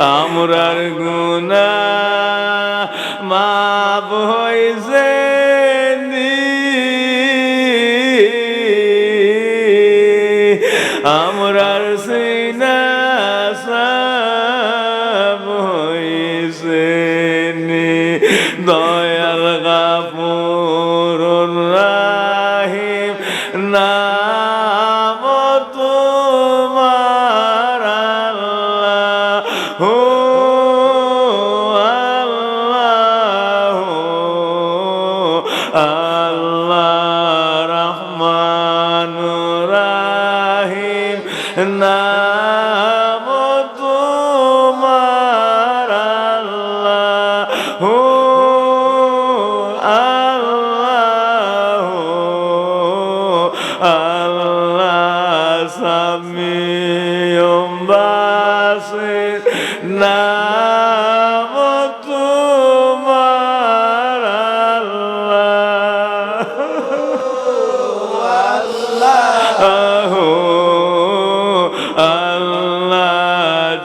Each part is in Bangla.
আমরার গুনাহ মাফ হইছে আমরার সিনা সাফ হইছে দয়াল গাফুরুর রাহিম নাম তোমার আল্লাহ আল্লাহ রহমানুর রাহিম নাম তোমার আল্লাহ আল্লাহ সামিউম বাসির নাম তোমার আল্লাহ আল্লাহ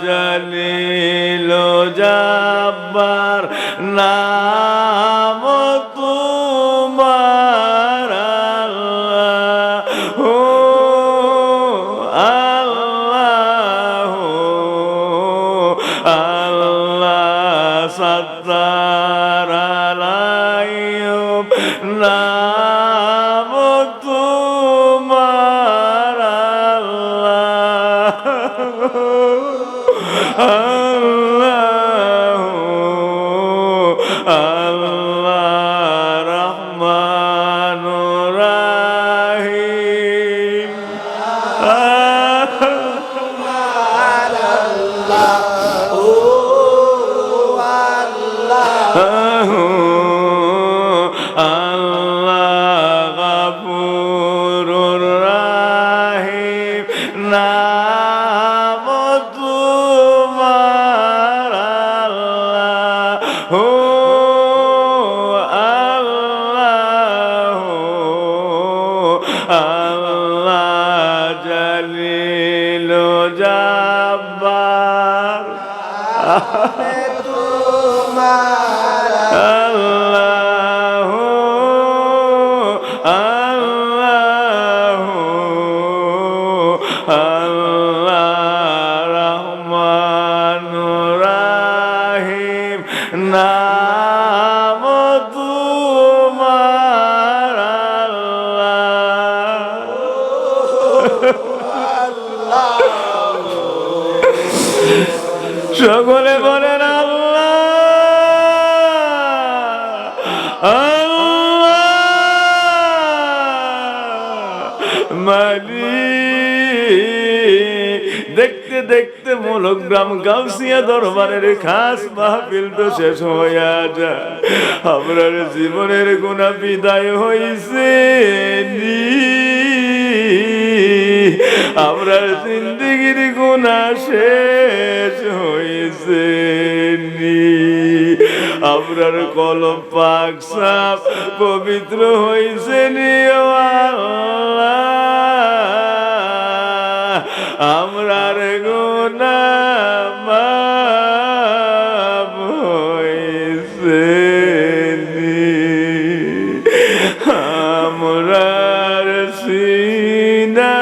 জলিল জব্বার নাম তোমার আল্লাহ আল্লাহ সত্তার আলাইয়ুব নাম তোমার আল্লাহ আল্লাহ রহমানুর রাহিম আল্লাহ গাফুরুর রাহিম নাম তোমার আল্লাহ আল্লাহ জলিল জব্বার আল্লাহ আল্লাহ আল্লাহ রহমানুর রাহিম নাম তোমার আল্লাহ সকলে বলেন আল্লাহ মালিক দেখতে দেখতে মূলগ্রাম গাউসিয়া দরবারের খাস মাহফিল তো শেষ হইয়া যায় আমরার জীবনের গুনাহ বিদায় হইছে আমরার জিন্দেগির গুনাহ শেষ হইছে আমরার কলব পাক সাফ পবিত্র হইছে নি ও আল্লাহ আমরার গুনাহ মাফ হইছে নি আমরার সিনা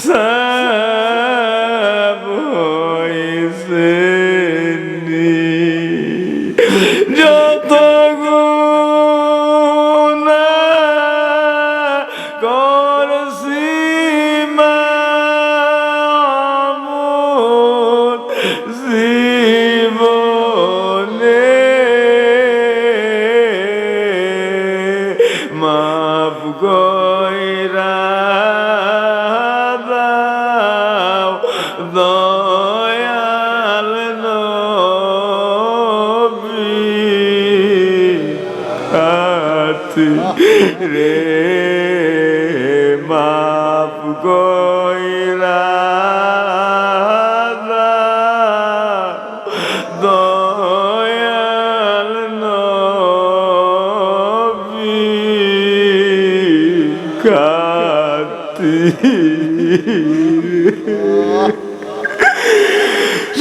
সাফ হইছে নি যত গুনাহ করছি মামুন জীবনে মাফ কইরা দাও দয়াল নবী রে মাফ কইরা দাও দয়াল নবী খাতিরে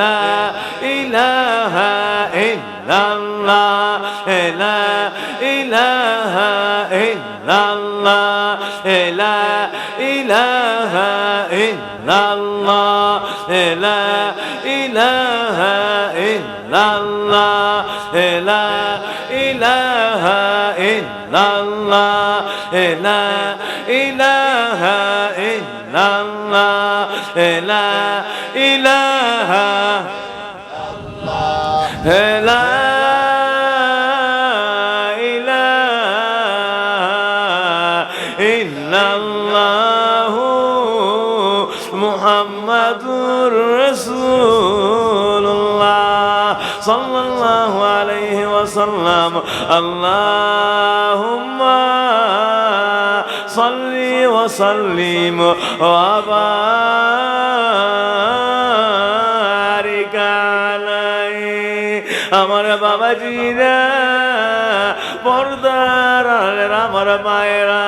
লা ইলাহা ইল্লাল্লাহ লা ইলাহা ইল্লাল্লাহ লা ইলাহা ইল্লাল্লাহ লা ইলাহা ইল্লাল্লাহ লা ইলাহা ইল্লাল্লাহ লা ইলাহা ইল্লাল্লাহ লা ইলাহা লা মুহাম্মাদুর রাসূলুল্লাহ সাল্লাল্লাহু আলাইহি ওয়াসাল্লাম আল্লাহুম্মা সাল্লি ওয়া সাল্লিম ওয়া বারিক আলাইহি। আমার বাবাজিরা, পর্দার আমার মায়েরা,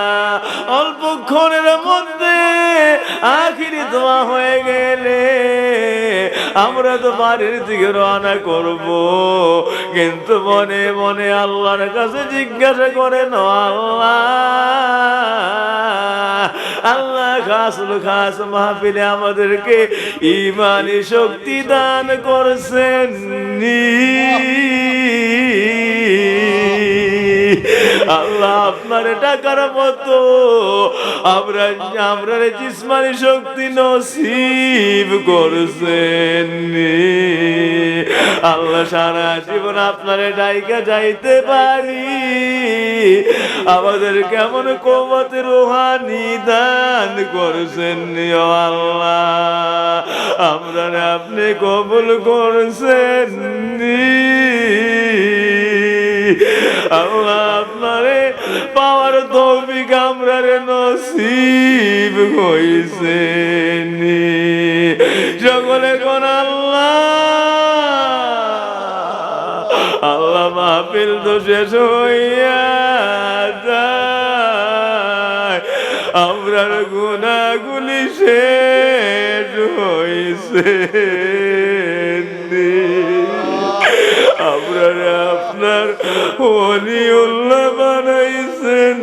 অল্পক্ষণের মধ্যে আখিরি দোয়া হয়ে গেলে আমরা তো বাড়ির দিকে রওনা করব, কিন্তু মনে মনে আল্লাহর কাছে জিজ্ঞাসা করেন, আল্লাহ খাস মাহফিলে আমাদেরকে ঈমানি শক্তি দান করছেন। আল্লাহ আপনার টাকার মতো আমরা জিসমানি শক্তি নসিব করছেন। আল্লাহ সারা জীবন আপনার ডাইকা যাইতে পারি, আমাদের কেমন কুওয়াত রূহানি দান করছেন। আল্লাহ আমরা আপনি কবুল করছেন। আল্লাহ আপনারে পাওয়ার তৌফিক আমরারে নসিব হইছে। সকলে কোন আল্লাহ আল্লাহ মাহফিল তো শেষ হইয়া যায়, আমরার গুনাহগুলি শেষ হইছে। আপনারা আপনার ওলিউল্লাহ বানাইছেন।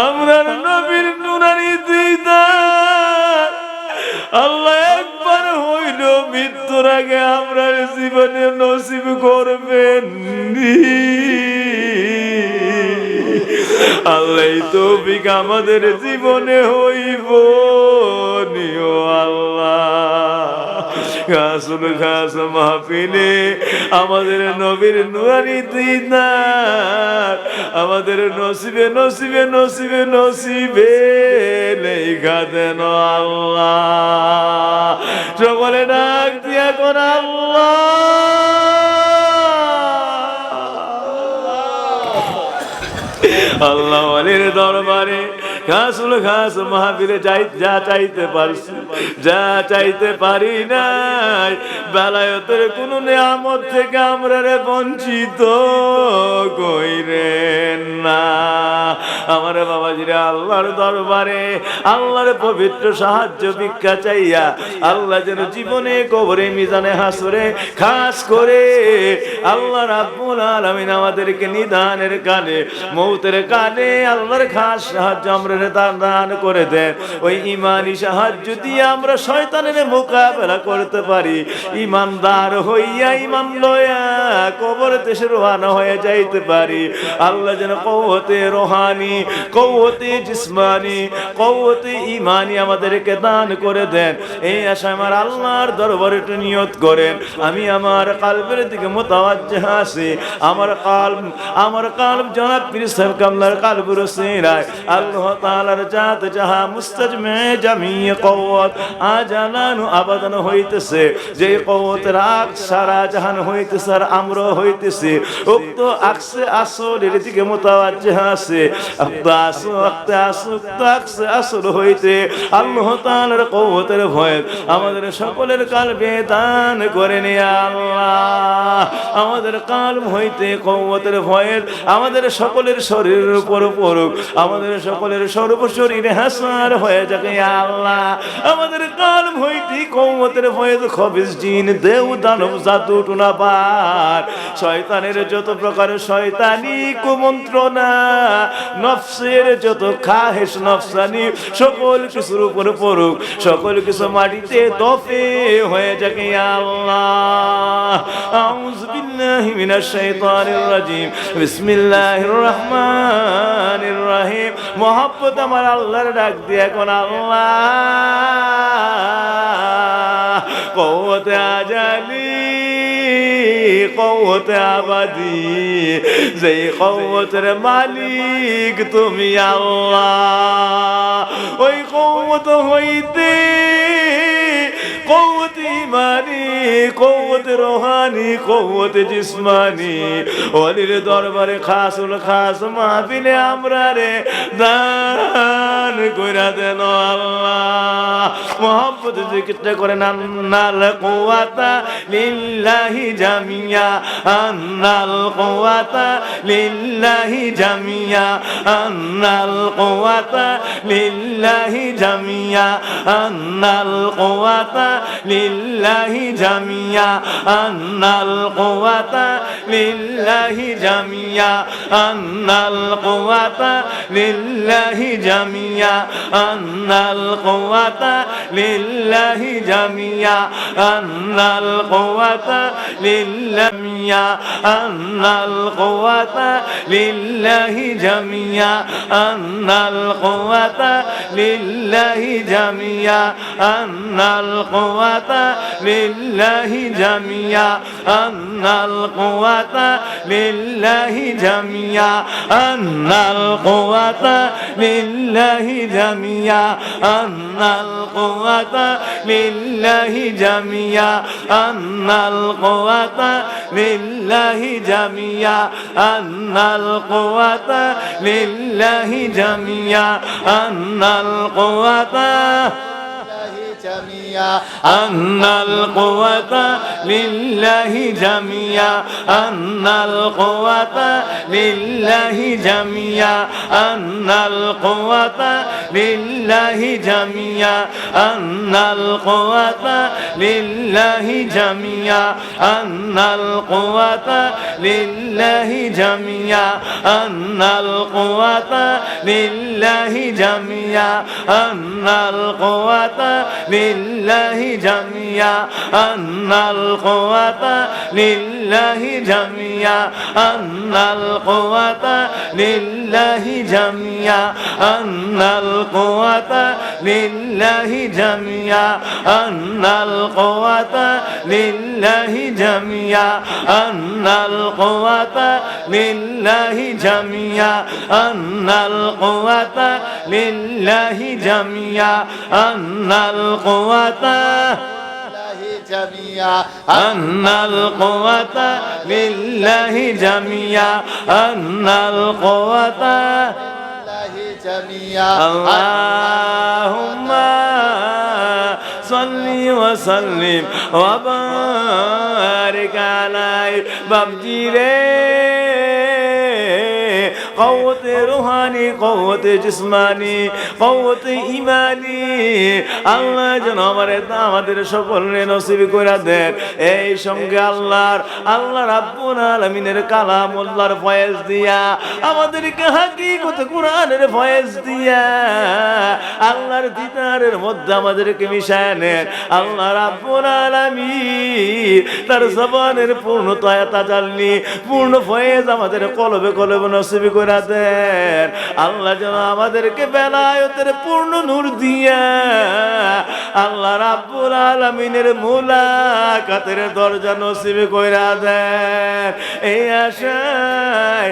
আমরার নবীর নুরানি দিদার আল্লাহ একবার হইল মৃত্যুর আগে আমরা জীবনে নসিব করবেন। আল্লাহ তৌফিক আমাদের জীবনে হইব। আল্লাহ খাস মাহফিলে আমাদের নবীর নুরানি দিদার আমাদের নসিবে নসিবে নসিবে নসিবে লেখা দেন। আল্লাহ সকলে ডাক দিয়া কোন আল্লাহ আল্লাহ ওয়ালির দরবারে খাস মাহফিলে যা চাইতে পারছি, যা চাইতে পারি নাই, বেলায়েতের কোন নিয়ামত থেকে আমরা বঞ্চিত কইরেন না। আমার বাবাজিরা আল্লাহর দরবারে আল্লাহর পবিত্র সাহায্য ভিক্ষা চাইয়া আল্লাহ যেন জীবনে কবরে মিজানে হাসরে খাস করে আল্লাহ রাব্বুল আলামিন আমাদেরকে নিদানের কালে মৌতের কালে আল্লাহর খাস সাহায্য আমরা দান করে দেন। ওই ইমানি সাহায্য দিয়ে আমরা শয়তানের মোকাবেলা করতে পারি, ইমানদার হইয়া ইমান লয়া কবরে দেশে রওনা হয়ে যাইতে পারি। আল্লাহ যেন কওয়াতে রুহানি, কওয়াতে জিসমানি, কওয়াতে ইমানি আমাদেরকে দান করে দেন। এই আশা আমার আল্লাহর দরবারে নিয়ত করেন। আমি আমার কলবের দিকে মুতাওয়াজ্জিহ আছি। আমার কলব জনাব পীর সাহেব কামলার কলবের সিনায় আল্লাহ তাআলার জাত যাহা মুস্তাজমে জামি কওয়াত আজালানু আবাদান হইতেছে, যে কওয়াতের আগ সারা জাহান হইতেছে আর আমরা হইতেছি উক্ত আকসে আসরের দিকে মুতাওয়াজ্জিহ আছে। আকসে আসর হইতে আল্লাহ তাআলার কুওয়াতের ভয় আমাদের সকলের কালবে দান করে নে আল্লাহ। আমাদের কালব হইতে কুওয়াতের ভয় আমাদের সকলের শরীরের উপর পড়ুক, আমাদের সকলের সর্বশরীরে হাসার হয়ে যাবে আল্লাহ। আমাদের কালব হইতে কুওয়াতের ভয় খবিস জিন দেও দানব জাদু টুনা পার শয়তানের যত প্রকার শয়তানি কুমন্ত্রণা নফসের যত খাহেশ নফসানি সকল কিছুর উপর পড়ুক, সকল কিছু মাটিতে দফে হয়ে যাবে আল্লাহ। আউযু বিল্লাহি মিনাশ শাইতানির রাজিম। বিসমিল্লাহির রহমানির রহিম। মোহাব্বত আমার আল্লাহর ডাক দিয়ে এখন আল্লাহ কুওয়াতে আজালি কুওয়াতে আবাদি যেই কুওয়াতের মালিক তুমি আল্লাহ, ওই কুওয়াত হইতে কুওয়াত ইমানি কুওয়াত রূহানি কুওয়াত জিসমানি ওলির দরবারে খাসুল খাস মাহফিলে আমরা রে দান কইরা দেন আল্লাহ। মোহাম্মদ জিকিরটা করেন আন্নাল কুওয়াতা লিল্লাহি জামিয়া আন্নাল কুওয়াতা লিল্লাহি জামিয়া আন্নাল কুওয়াতা লিল্লাহি জামিয়া আন্নাল কুওয়াতা লিল্লাহি জামিয়া আন্নাল কুওয়াতা লিল্লাহি জামিয়া আন্নাল কুওয়াতা লিল্লাহি জামিয়া আন্নাল কুওয়াতা লিল্লাহি জামিয়া আন্নাল কুওয়াতা লিল্লামিয়া আন্নাল কুওয়াতা লিল্লাহি জামিয়া আন্নাল কুওয়াতা লিল্লাহি জামিয়া আন্নাল কুওয়াতা লিল্লাহি জামিয়া আন্নাল কুওয়াতা লিল্লাহি জামিয়া আন্নাল কুওয়াতা লিল্লাহি জামিয়া আন্নাল কুওয়াতা লিল্লাহি জামিয়া আন্নাল কুওয়াতা লিল্লাহি জামিয়া আন্নাল কুওয়াতা লিল্লাহি জামিয়া আন্নাল কুওয়াতা আন্নাল কুওয়াতা লিল্লাহি জামিয়া আন্নাল কুওয়াতা লিল্লাহি জামিয়া আন্নাল কুওয়াতা লিল্লাহি জামিয়া আন্নাল কুওয়াতা লিল্লাহি জামিয়া আন্নাল কুওয়াতা লিল্লাহি জামিয়া আন্নাল কুওয়াতা লিল্লাহি জামিয়া আন্নাল কুওয়াতা লিল্লাহি জামিয়া আন্নাল কুওয়াতা লিল্লাহি জামিয়া আন্নাল কুওয়াতা লিল্লাহি জামিয়া আন্নাল কুওয়াতা লিল্লাহি জামিয়া আন্নাল কুওয়াতা লিল্লাহি জামিয়া আন্নাল কুওয়াতা লিল্লাহি জামিয়া আন্নাল কুওয়াতা লিল্লাহি জামিয়া আন্নাল কুওয়াতা জামিয়া আন্নাল কুওয়াতা লিল্লাহি জামিয়া আন্নাল কুওয়াতা লিল্লাহি জামিয়া আল্লাহুম্মা সাল্লি ওয়া সাল্লিম ওয়া বারিক আলাইহি বাবজি রে কুওয়াতে রূহানি কুওয়াতে জিসমানি কুওয়াতে ঈমানি আল্লাহ যেন আমাদের সকলকে নসিব করে দেন। এই সঙ্গে আল্লাহ রাব্বুল আলামিনের কালামুল্লাহর ফয়েজ দিয়া আমাদেরকে হাকিকত কোরআনের ফয়েজ দিয়া আল্লাহর দিদারের মধ্যে আমাদেরকে মিশায় নেন। আল্লাহ রাব্বুল আলামিন তার জবানের পূর্ণতা তাজাল্লি পূর্ণ ফয়েজ আমাদের কলবে কলবে নসিব করে দেন। আল্লাহ যেন আমাদেরকে বেলায়েতের পূর্ণ নূর দিয়া আল্লাহ রাব্বুল আলামিনের মুলাকাতের দরজা নসিব কইরা দেন। এই আশায়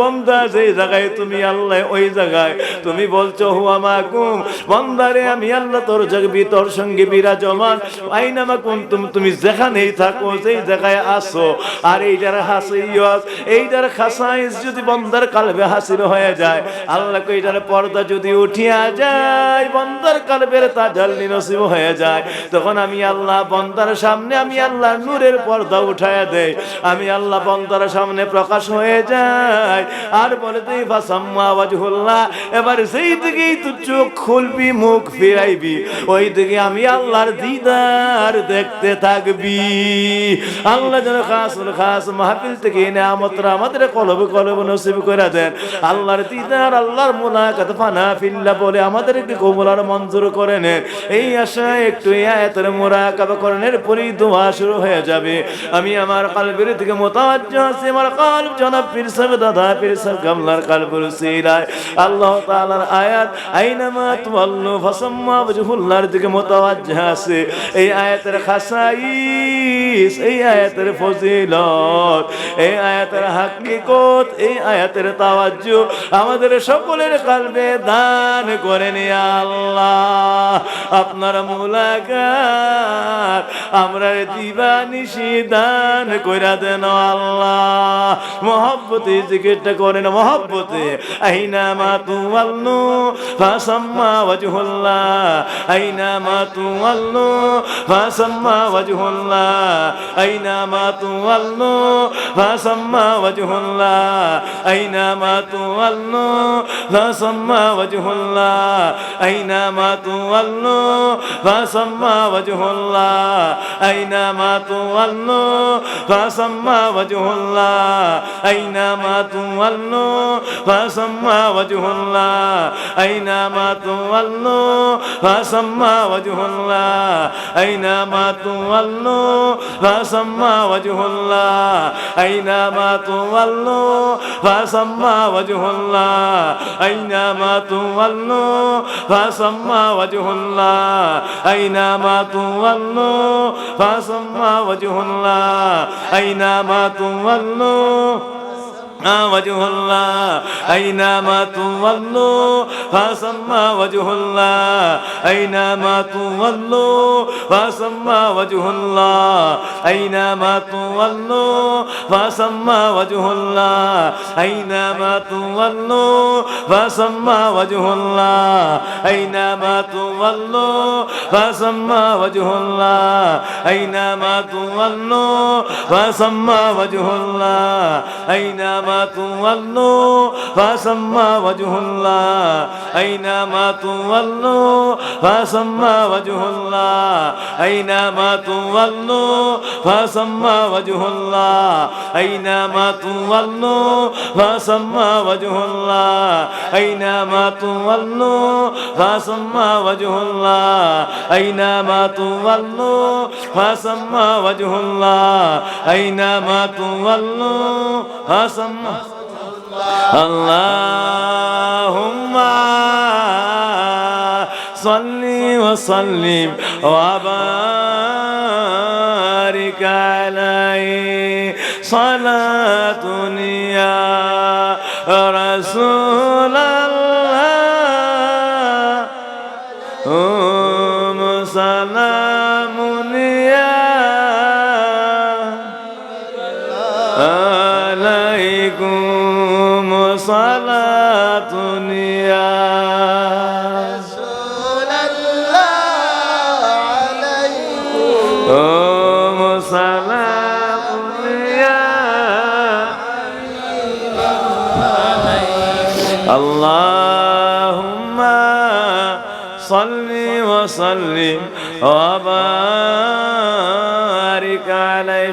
বান্দা যেই জায়গায় তুমি আল্লাহ ওই জায়গায় তুমি বলছো হুয়া মাকুম, বান্দারে আমি আল্লাহ তোর জগবি তোর সঙ্গে বিরাজমান, আইনামা কুনতুম তুমি যেখানেই থাকো যেই জায়গায় আসো। আর এইটার হাসিয়ত এইটার খাসাইস যদি বান্দার কলবে হাসিল হয়ে যায়, আল্লাহ কইটার পর্দা যদি উঠিয়া যায়, বান্দার কলবের তাজাল্লি নসিব হয়ে যায়, তখন আমি আল্লাহ বান্দার সামনে আমি আল্লাহ নূরের পর্দা উঠায়া দেই, আমি আল্লাহ বান্দার সামনে প্রকাশ হয়ে যায়। আর বলে তুই ফাসাম্মা ওয়াজহুল্লাহ, এবার সেই দিকেই তুই চোখ খুলবি মুখ ফিরাইবি, ওই দিকে আমি আল্লাহর দিদার দেখতে থাকবি। আল্লাহ যেন খাসুল খাস মাহফিল থেকে নিয়ামতরা আমাদের কলবে কলবে নসিব করে দেন। আল্লাহর দিদার আল্লাহর মুলাকাত ফানা ফিল্লাহ বলে আমাদেরকে কবুল আর মঞ্জুর করে নেন। এই আশায় একটু এই আয়াতের মুরাকাবা করার পরই দোয়া শুরু হয়ে যাবে। আমি আমার কলবের থেকে মুতাওয়াজ্জিহ আছি, আমার কলব জনাব পীর সাহেব দাদা পীর সাহেব কামলার কলবের উসিলায় আল্লাহ তাআলার আয়াত আইনামা তুওয়াল্লু ফাসাম্মা ওয়াজহুল্লাহর দিকে মুতাওয়াজ্জিহ আছে। এই আয়াতের খাসাইস, এই আয়াতের ফজিলত, এই আয়াতের হাকিকত, এই আয়াতের তাওয়াজ্জু আমাদের সকলের কলবে দান করেন ইয়া আল্লাহ। আপনার মুলাকাত আমরা দিবানিশি দান কইরা দেন আল্লাহ। মহব্বতে জিকিরটা করেন, মহব্বতে আইনামা তুওয়াল্লু ফাসাম্মা ওয়াজহুল্লাহ, আইনামা তুওয়াল্লু ফাসাম্মা ওয়াজহুল্লাহ, আইনামা তুওয়াল্লু ফাসাম্মা ওয়াজহুল্লাহ, আইনামা তুওয়াল্লু ফাসাম্মা ওয়াজহুল্লাহ, আইনামা তুওয়াল্লু ফাসাম্মা ওয়াজহুল্লাহ, আইনামা তুওয়াল্লু ফাসাম্মা ওয়াজহুল্লাহ, আইনামা তুওয়াল্লু ফাসাম্মা ওয়াজহুল্লাহ, আইনামা তুওয়াল্লু ফাসাম্মা ওয়াজহুল্লাহ, আইনামা তুওয়াল্লু ফাসাম্মা ওয়াজহুল্লাহ, আইনামা তুওয়াল্লু ফাসাম্মা ওয়াজহুল্লাহ, আইনামা তুওয়াল্লু ফাসাম্মা ওয়াজহুল্লাহ, আইনামা তুওয়াল্লু ফাসাম্মা ওয়াজহুল্লাহ, আইনামা তুওয়াল্লু وجه الله أينما تولوا فثم وجه الله أينما تولوا فثم وجه الله أينما تولوا فثم وجه الله أينما تولوا فثم وجه الله أينما تولوا فثم وجه الله أينما تولوا فثم وجه الله أينما تولوا فثم وجه الله أينما تولوا فثم وجه الله أينما تولوا فثم وجه الله أينما تولوا فثم وجه الله أينما تولوا فثم وجه الله أينما تولوا فثم وجه الله أينما تولوا فثم اللهم صل وسلم وبارك عليه صلاة يا رسول الله سلام يا عليكم صلاة يا رسول الله عليكم صلاة يا اللهم صل وسلم وبارك عليه